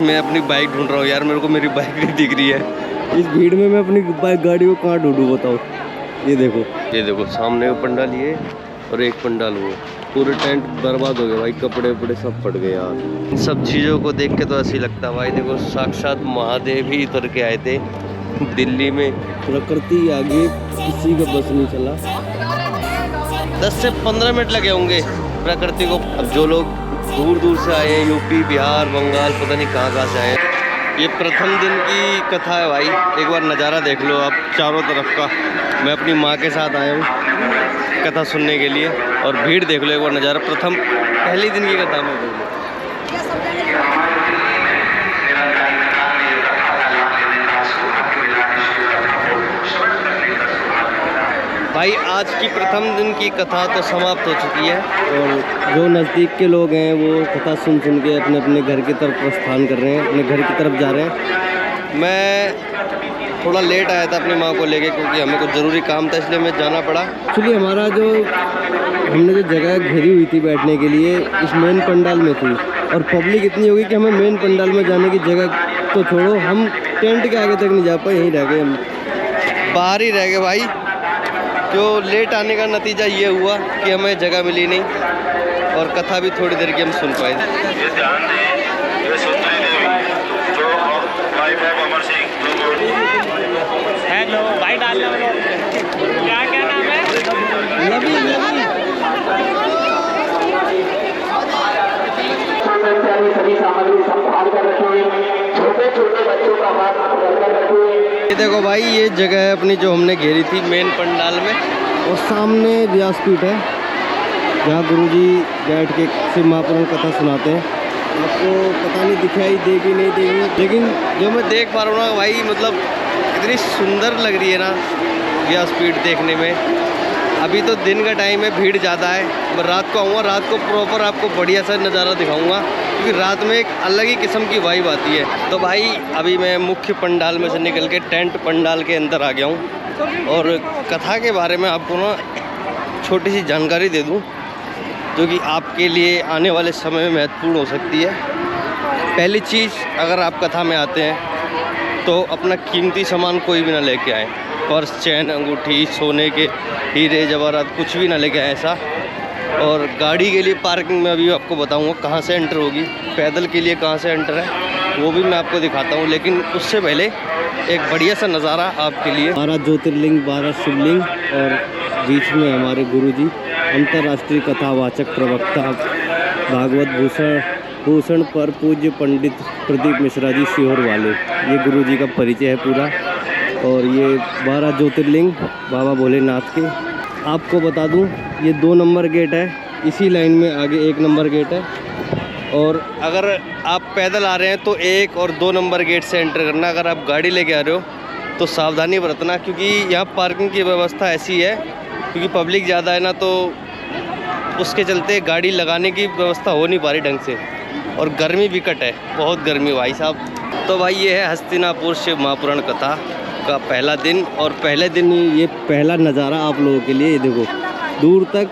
मैं अपनी बाइक ढूंढ रहा हूँ यार, मेरे को मेरी बाइक नहीं दिख रही है। इस भीड़ में मैं अपनी बाइक गाड़ी को कहाँ ढूंढूँ बताओ। ये देखो सामने वो पंडाल ये और एक पंडाल वो, पूरे टेंट बर्बाद हो गए भाई, कपड़े वपड़े सब फट गए यार। इन सब चीज़ों को देख के तो ऐसे ही लगता है भाई, देखो साक्षात महादेव ही उतर के आए थे दिल्ली में। प्रकृति आगे किसी का बस नहीं चला। 10 से 15 मिनट लगे होंगे प्रकृति को। अब जो लोग दूर दूर से आए हैं, यूपी बिहार बंगाल पता नहीं कहाँ से आए, ये प्रथम दिन की कथा है भाई। एक बार नज़ारा देख लो आप चारों तरफ का। मैं अपनी माँ के साथ आया हूँ कथा सुनने के लिए, और भीड़ देख लो एक बार नज़ारा। पहली दिन की कथा में देख लो। भाई आज की प्रथम दिन की कथा तो समाप्त हो चुकी है, और जो नज़दीक के लोग हैं वो कथा सुन के अपने अपने घर की तरफ प्रस्थान कर रहे हैं, अपने घर की तरफ जा रहे हैं। मैं थोड़ा लेट आया था अपनी माँ को लेके, क्योंकि हमें कुछ ज़रूरी काम था इसलिए मैं जाना पड़ा। एक्चुअली हमारा हमने जो जगह घेरी हुई थी बैठने के लिए इस मेन पंडाल में थी, और पब्लिक इतनी होगी कि हमें मेन पंडाल में जाने की जगह तो छोड़ो, हम टेंट के आगे तक नहीं जा पाए, यहीं रह गए, हम बाहर ही रह गए भाई। जो लेट आने का नतीजा ये हुआ कि हमें जगह मिली नहीं, और कथा भी थोड़ी देर की हम सुन पाए। हेलो भाई, डालना क्या नाम है? सभी सामग्री संभाल कर रखें, छोटे छोटे बच्चों का हाथ पकड़ रखें। ये देखो भाई, ये जगह है अपनी जो हमने घेरी थी मेन पंडाल में, और सामने व्यासपीठ है जहाँ गुरुजी बैठ के शिव महापुराण कथा सुनाते हैं। आपको पता नहीं दिखाई देगी नहीं देगी, लेकिन जो मैं देख पा रहा हूँ ना भाई, मतलब इतनी सुंदर लग रही है ना व्यासपीठ देखने में। अभी तो दिन का टाइम है, भीड़ ज़्यादा है, मैं रात को आऊँगा, रात को प्रॉपर आपको बढ़िया सा नज़ारा दिखाऊंगा, क्योंकि रात में एक अलग ही किस्म की वाइब आती है। तो भाई अभी मैं मुख्य पंडाल में से निकल के टेंट पंडाल के अंदर आ गया हूँ, और कथा के बारे में आपको ना छोटी सी जानकारी दे दूँ, जो कि आपके लिए आने वाले समय में महत्वपूर्ण हो सकती है। पहली चीज़, अगर आप कथा में आते हैं तो अपना कीमती सामान कोई भी ना लेके आएँ, पर्स चैन अंगूठी सोने के हीरे जवाहरात कुछ भी ना लेके आए ऐसा। और गाड़ी के लिए पार्किंग में अभी आपको बताऊंगा कहाँ से एंटर होगी, पैदल के लिए कहाँ से एंटर है वो भी मैं आपको दिखाता हूँ, लेकिन उससे पहले एक बढ़िया सा नज़ारा आपके लिए। 12 ज्योतिर्लिंग 12 शिवलिंग, और बीच में हमारे गुरुजी अंतर्राष्ट्रीय कथावाचक प्रवक्ता भागवत भूषण पर पूज्य पंडित प्रदीप मिश्रा जी सीहोर वाले, ये गुरुजी का परिचय है पूरा। और ये 12 ज्योतिर्लिंग बाबा भोलेनाथ के। आपको बता दूं, ये 2 नंबर गेट है, इसी लाइन में आगे 1 नंबर गेट है, और अगर आप पैदल आ रहे हैं तो 1 और 2 नंबर गेट से एंटर करना। अगर आप गाड़ी लेके आ रहे हो तो सावधानी बरतना, क्योंकि यहाँ पार्किंग की व्यवस्था ऐसी है, क्योंकि पब्लिक ज़्यादा है ना, तो उसके चलते गाड़ी लगाने की व्यवस्था हो नहीं पा रही ढंग से, और गर्मी भी कट है, बहुत गर्मी भाई साहब। तो भाई ये है हस्तिनापुर शिव महापुराण कथा का पहला दिन, और पहले दिन ही ये पहला नज़ारा आप लोगों के लिए। ये देखो दूर तक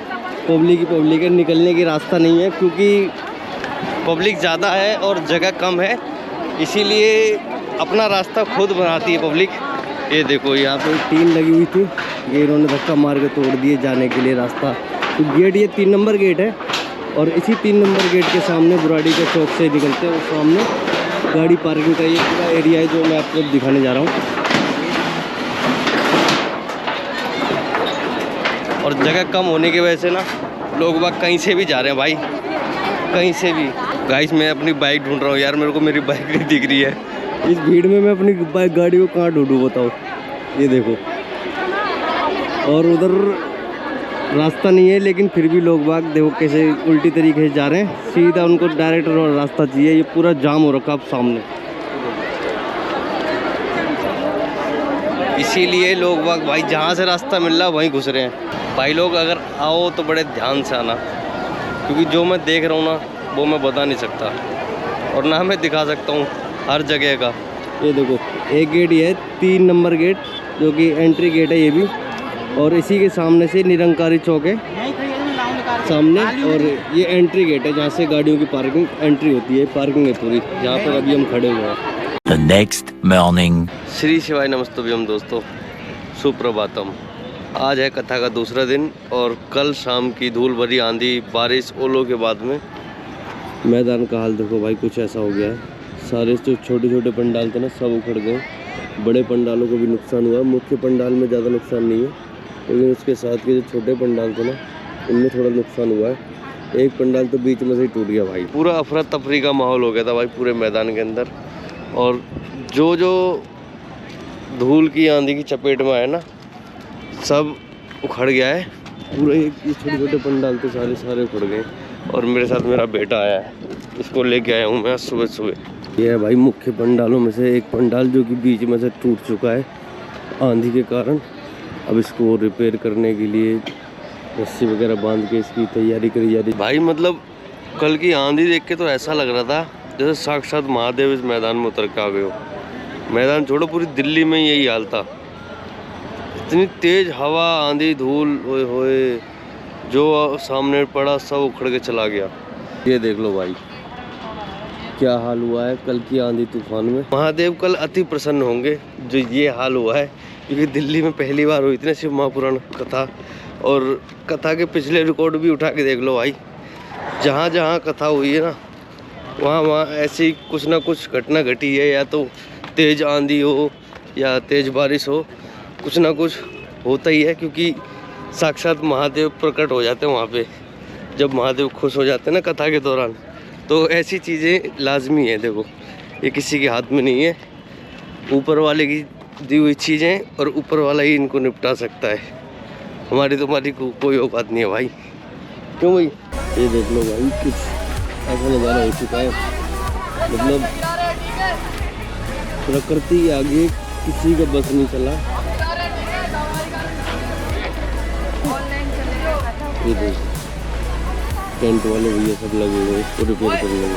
पब्लिक है, निकलने की रास्ता नहीं है, क्योंकि पब्लिक ज़्यादा है और जगह कम है, इसीलिए अपना रास्ता खुद बनाती है पब्लिक। ये देखो यहाँ पे टीन लगी हुई थी, ये इन्होंने धक्का मार के तोड़ दिए जाने के लिए रास्ता। तो गेट ये 3 नंबर गेट है, और इसी 3 नंबर गेट के सामने बुराड़ी के चौक से निकलते हैं, और सामने गाड़ी पार्किंग का ये पूरा एरिया है जो मैं आपको दिखाने जा रहा हूँ। और जगह कम होने की वजह से ना लोग बाग कहीं से भी जा रहे हैं भाई, कहीं से भी। गाइस मैं अपनी बाइक ढूंढ रहा हूँ यार, मेरे को मेरी बाइक नहीं दिख रही है। इस भीड़ में मैं अपनी बाइक गाड़ी को कहाँ ढूंढूँ बताओ। ये देखो, और उधर रास्ता नहीं है, लेकिन फिर भी लोग बाग देखो कैसे उल्टी तरीके से जा रहे हैं, सीधा उनको डायरेक्ट रास्ता चाहिए। ये पूरा जाम हो रखा आप सामने, इसीलिए लोग बाग भाई जहाँ से रास्ता मिल रहा है वहीं घुस रहे हैं। भाई लोग अगर आओ तो बड़े ध्यान से आना, क्योंकि जो मैं देख रहा हूँ ना वो मैं बता नहीं सकता, और ना मैं दिखा सकता हूँ हर जगह का। ये देखो एक गेट ये है 3 नंबर गेट, जो कि एंट्री गेट है ये भी, और इसी के सामने से निरंकारी चौक है। सामने, और ये एंट्री गेट है जहाँ से गाड़ियों की पार्किंग एंट्री होती है। पार्किंग है पूरी जहाँ पर अभी हम खड़े हुए हैं। The next morning. श्री शिवाय नमस्तुभ्यम दोस्तों, सुप्रभातम। आज है कथा का दूसरा दिन और कल शाम की धूल भरी आंधी, बारिश, ओलों के बाद में मैदान का हाल देखो भाई, कुछ ऐसा हो गया है। सारे जो छोटे छोटे पंडाल थे ना, सब उखड़ गए। बड़े पंडालों को भी नुकसान हुआ। मुख्य पंडाल में ज़्यादा नुकसान नहीं है, लेकिन उसके साथ के जो छोटे पंडाल थे ना, उनमें थोड़ा नुकसान हुआ है। एक पंडाल तो बीच में से ही टूट गया भाई। पूरा अफरा तफरी का माहौल हो गया था भाई पूरे मैदान के अंदर। और जो जो धूल की आंधी की चपेट में आया ना, सब उखड़ गया है पूरे। ये छोटे छोटे पंडाल थे, सारे उखड़ गए। और मेरे साथ मेरा बेटा आया है, इसको लेके आया हूँ मैं सुबह सुबह। ये है भाई मुख्य पंडालों में से एक पंडाल, जो कि बीच में से टूट चुका है आंधी के कारण। अब इसको रिपेयर करने के लिए रस्सी वगैरह बांध के इसकी तैयारी करी जा रही भाई। मतलब कल की आंधी देख के तो ऐसा लग रहा था जैसे साक्षात महादेव इस मैदान में उतर के आ गए हो। मैदान छोड़ो, पूरी दिल्ली में यही हाल था। इतनी तेज हवा, आंधी, धूल, ओए होए, जो सामने पड़ा सब उखड़ के चला गया। ये देख लो भाई क्या हाल हुआ है कल की आंधी तूफान में। महादेव कल अति प्रसन्न होंगे जो ये हाल हुआ है, क्योंकि दिल्ली में पहली बार हुई थी ना शिव महापुराण कथा। और कथा के पिछले रिकॉर्ड भी उठा के देख लो भाई, जहाँ जहाँ कथा हुई है ना, वहाँ ऐसी कुछ ना कुछ घटना घटी है। या तो तेज आंधी हो या तेज बारिश हो, कुछ ना कुछ होता ही है, क्योंकि साक्षात महादेव प्रकट हो जाते हैं वहाँ पे। जब महादेव खुश हो जाते हैं ना कथा के दौरान, तो ऐसी चीज़ें लाजमी है। देखो ये किसी के हाथ में नहीं है, ऊपर वाले की दी हुई चीज़ें, और ऊपर वाला ही इनको निपटा सकता है। हमारी तुम्हारी कोई औकात नहीं है भाई, क्यों भाई। ये देख लो भाई, कुछ ऐसा नज़ारा हो चुका है। मतलब प्रकृति के आगे किसी का बस नहीं चला। ये देख टेंट वाले भैया सब लगे हुए इसको रिपेयर करने में।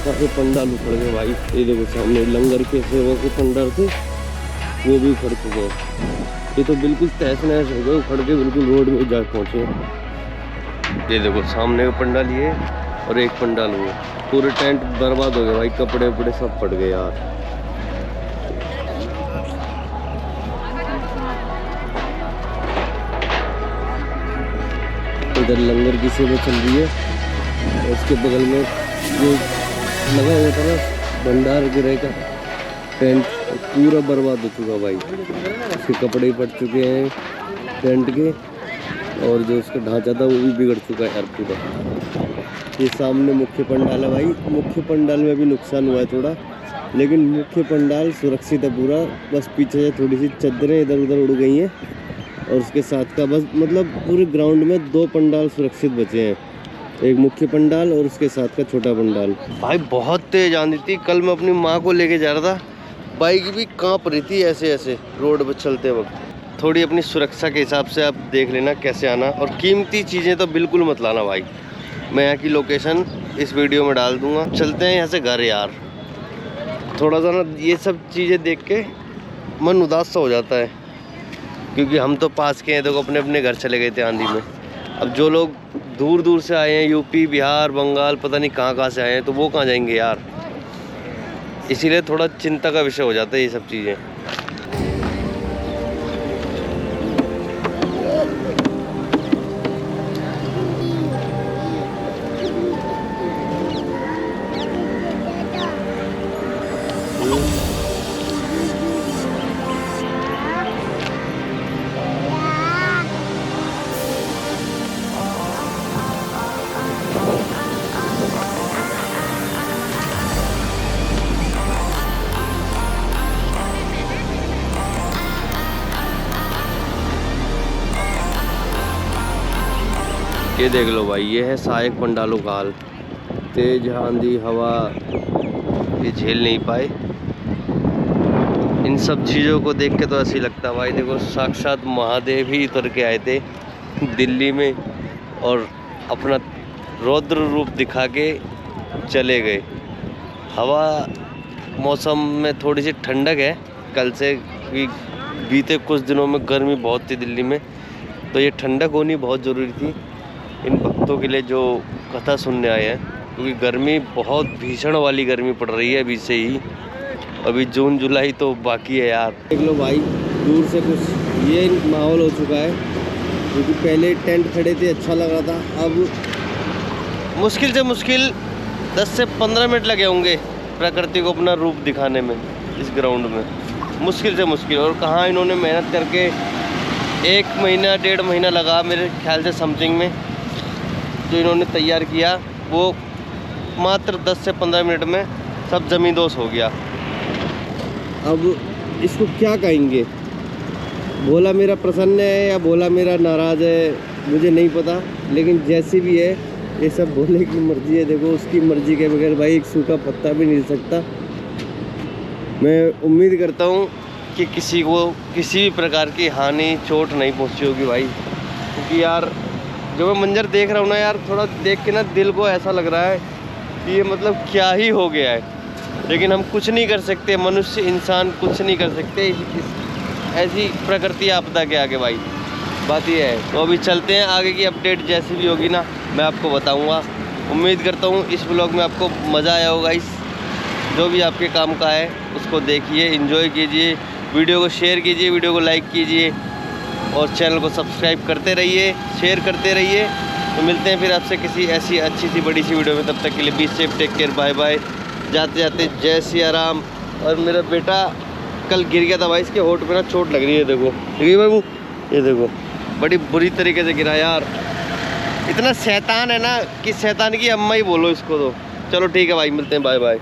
काफी पंडाल उखड़ गए भाई। ये देखो सामने लंगर के सेवा के पंडाल थे, वो भी उखड़ चुके हैं। ये तो बिल्कुल तहस नहस हो गए, उखड़ के बिल्कुल रोड में जा पहुँचे। ये देखो सामने का पंडाल ये, और एक पंडाल वो, पूरे टेंट बर्बाद हो गए भाई। कपड़े वपड़े सब फट गए यार। इधर लंगर की सेवा चल रही है, और उसके बगल में जो लगा हुआ था ना भंडार गिरे का टेंट, पूरा बर्बाद हो चुका भाई। उसके कपड़े ही फट चुके हैं टेंट के, और जो उसका ढांचा था वो भी बिगड़ चुका है यार पूरा। ये सामने मुख्य पंडाल है भाई। मुख्य पंडाल में भी नुकसान हुआ है थोड़ा, लेकिन मुख्य पंडाल सुरक्षित है पूरा। बस पीछे से थोड़ी सी चद्दरें इधर उधर उड़ गई हैं, और उसके साथ का बस मतलब पूरे ग्राउंड में 2 पंडाल सुरक्षित बचे हैं, एक मुख्य पंडाल और उसके साथ का छोटा पंडाल। भाई बहुत तेज आंधी थी। कल मैं अपनी माँ को लेके जा रहा था, बाइक भी कांप रही थी ऐसे ऐसे रोड पर चलते वक्त। थोड़ी अपनी सुरक्षा के हिसाब से आप देख लेना कैसे आना, और कीमती चीज़ें तो बिल्कुल मत लाना भाई। मैं यहाँ की लोकेशन इस वीडियो में डाल दूँगा। चलते हैं यहाँ से घर यार। थोड़ा सा ना ये सब चीज़ें देख के मन उदास सा हो जाता है, क्योंकि हम तो पास के हैं, देखो अपने अपने घर चले गए थे आंधी में। अब जो लोग दूर दूर से आए हैं, यूपी, बिहार, बंगाल, पता नहीं कहाँ से आए हैं, तो वो कहाँ जाएंगे यार। इसीलिए थोड़ा चिंता का विषय हो जाता है ये सब चीज़ें। ये देख लो भाई, ये है सहायक पंडालों का हाल। तेज आंधी हवा ये झेल नहीं पाए। इन सब चीज़ों को देख के तो ऐसे ही लगता है भाई, देखो साक्षात महादेव ही उतर के आए थे दिल्ली में, और अपना रौद्र रूप दिखा के चले गए। हवा मौसम में थोड़ी सी ठंडक है कल से, क्योंकि बीते कुछ दिनों में गर्मी बहुत थी दिल्ली में, तो ये ठंडक होनी बहुत ज़रूरी थी इन भक्तों के लिए जो कथा सुनने आए हैं, क्योंकि गर्मी बहुत भीषण वाली गर्मी पड़ रही है अभी से ही। अभी जून जुलाई तो बाकी है यार। देख लो भाई दूर से कुछ ये माहौल हो चुका है, क्योंकि पहले टेंट खड़े थे अच्छा लग रहा था, अब मुश्किल से मुश्किल 10 से 15 मिनट लगे होंगे प्रकृति को अपना रूप दिखाने में इस ग्राउंड में, मुश्किल से मुश्किल। और कहाँ इन्होंने मेहनत करके 1 महीना 1.5 महीना लगा मेरे ख्याल से समथिंग में, जो इन्होंने तैयार किया वो मात्र 10 से 15 मिनट में सब ज़मींदोज़ हो गया। अब इसको क्या कहेंगे, भोला मेरा प्रसन्न है या भोला मेरा नाराज़ है मुझे नहीं पता, लेकिन जैसी भी है ये सब भोले की मर्ज़ी है। देखो उसकी मर्ज़ी के बगैर भाई एक सूखा पत्ता भी नहीं हिल सकता। मैं उम्मीद करता हूँ कि किसी को किसी भी प्रकार की हानि चोट नहीं पहुँची होगी भाई, क्योंकि यार जो मैं मंजर देख रहा हूँ ना यार, थोड़ा देख के ना दिल को ऐसा लग रहा है कि ये मतलब क्या ही हो गया है, लेकिन हम कुछ नहीं कर सकते, मनुष्य इंसान कुछ नहीं कर सकते ऐसी प्रकृति आपदा के आगे भाई, बात ये है। तो अभी चलते हैं, आगे की अपडेट जैसी भी होगी ना मैं आपको बताऊंगा। उम्मीद करता हूँ इस व्लॉग में आपको मज़ा आया होगा। इस जो भी आपके काम का है उसको देखिए, एंजॉय कीजिए, वीडियो को शेयर कीजिए, वीडियो को लाइक कीजिए और चैनल को सब्सक्राइब करते रहिए, शेयर करते रहिए। तो मिलते हैं फिर आपसे किसी ऐसी अच्छी सी बड़ी सी वीडियो में, तब तक के लिए be safe, take care, bye bye. जाते जाते जय सिया राम। और मेरा बेटा कल गिर गया था भाई, इसके होठ पे ना चोट लग रही है, देखो देखिए बाबू, ये देखो बड़ी बुरी तरीके से गिरा यार। इतना शैतान है ना कि शैतान की अम्मा ही बोलो इसको। तो चलो ठीक है भाई, मिलते हैं, बाय बाय।